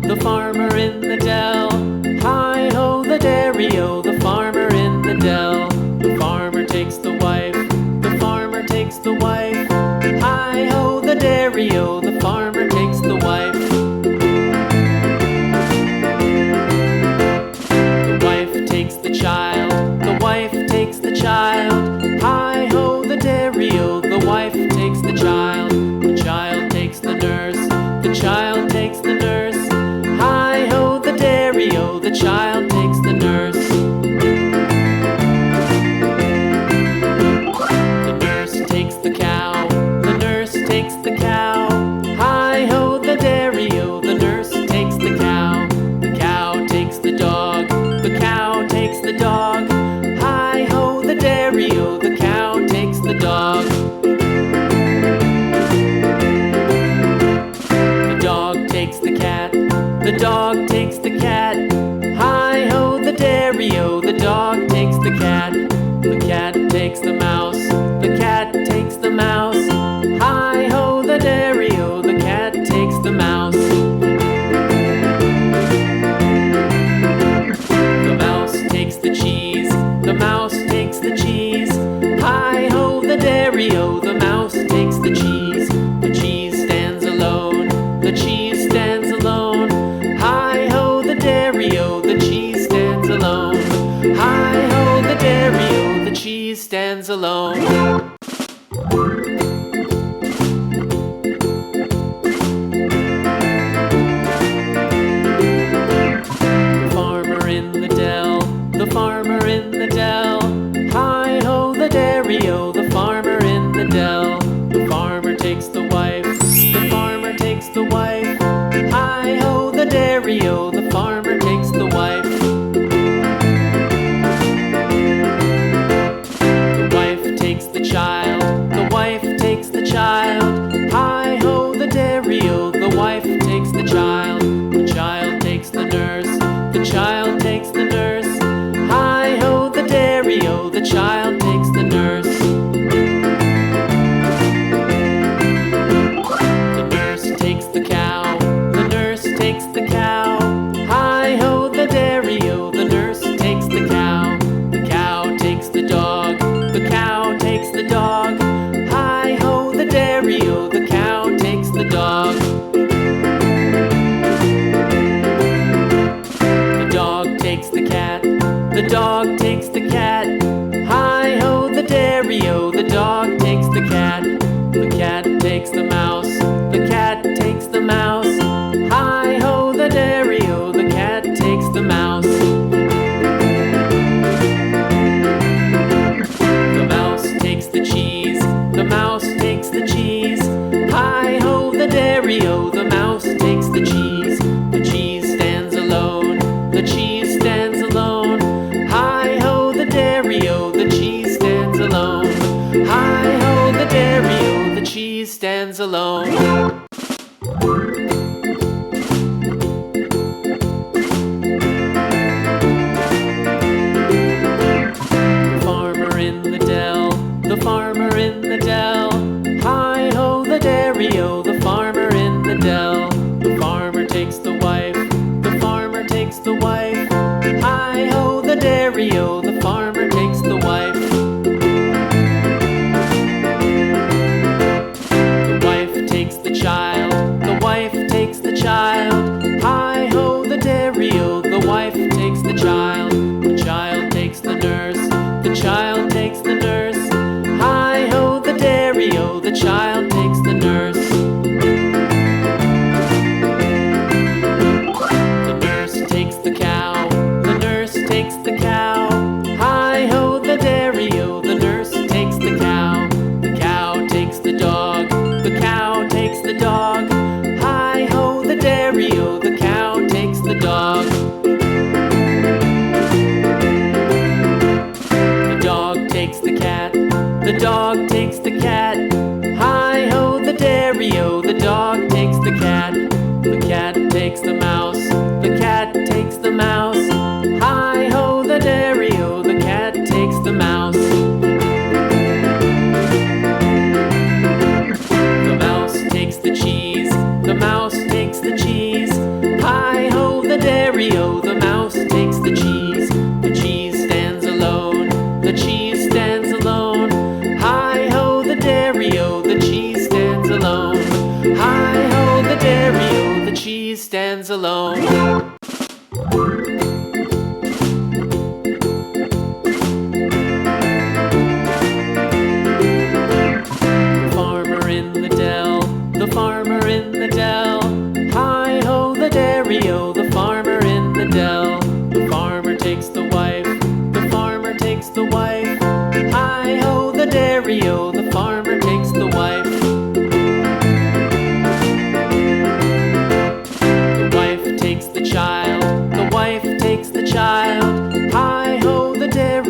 The farmer in the dell. Hi-ho, the dairy-o, the farmer in the dell. The farmer takes the wife, the farmer takes the wife. Hi-ho, the dairy-o, the farmer takes the wife. The wife takes the child, the wife takes the child. Hi-ho, the dairy-o, the wife takes the child. The child takes the nurse, the child takes the nurse. Hi-ho, the dairy-o, the child takes the nurse. The nurse takes the cow, the nurse takes the cow. Hi-ho, the dairy-o, the nurse takes the cow. The cow takes the dog, the cow takes the dog. Hi-ho, the dairy-o, the cow takes the dog. The dog takes the cat, the dog takes the cat. Hi-ho, the dairy-o, the dog takes the cat. The cat takes the mouse, the cat takes the mouse. Hi-ho, the dairy-o, the cat takes the mouse. The mouse takes the cheese, the mouse takes the cheese. Hi-ho, the dairy-o, the mouse takes the cheese. The cheese stands alone, the cheese stands alone. Hi-ho, the dairy-o, the cheese stands alone. Hi-ho, the dairy-o, the cheese stands alone. The farmer in the dell, the farmer in the dell. Hi-ho, the dairy-o, the farmer in the dell. The farmer takes the wife, the farmer takes the wife. Hi-ho, the dairy-o, the farmer takes the wife. The wife takes the child, the wife takes the child. Hi-ho, the dairy-o, the wife takes the child. The child takes the nurse, the child takes the nurse. Hi-ho, the dairy-o, the child takes the nurse. The nurse takes the cow, the nurse takes the cow. Hi-ho, the dairy-o, the nurse takes the cow. The cow takes the dog, the cow takes the dog. Hi-ho, the dairy-o, the cow takes the dog. The dog takes the cat, the dog takes the cat. Hi-ho, the dairy-o, the dog takes the cat. The cat takes the mouse, the cat takes the mouse. Hi-ho, the dairy-o, the cat takes the mouse. The mouse takes the cheese, the mouse takes the cheese. Hi-ho, the dairy-o, the mouse takes the cheese. The cheese stands alone, the cheese stands alone. Hi-ho, the dairy-o, the cheese stands alone. Hi-ho, the dairy-o, the cheese stands alone. The farmer in the dell, the farmer in the dell. Hi-ho, the dairy-o, the farmer in the dell. The farmer takes the wife, the farmer takes the wife. Hi-ho, the dairy-o, the farmer takes the wife. The wife takes the child, the wife takes the child. Hi-ho, the dairy-o, the wife takes the child. The child takes the nurse, the child takes the nurse. Hi-ho, the dairy-o, the child takes the nurse. The nurse takes the cow, the nurse takes the cow. Hi-ho, the dairy-o, the nurse takes the cow. The cow takes the dog, the cow takes the dog. Hi-ho, the dairy-o, the cow takes the dog. The dog takes the cat, the dog takes the cat. Hi-ho, the dairy-o, the dog takes the cat. The cat takes the mouse, the cat takes the mouse. Hi-ho, the dairy-o, the cat takes the white.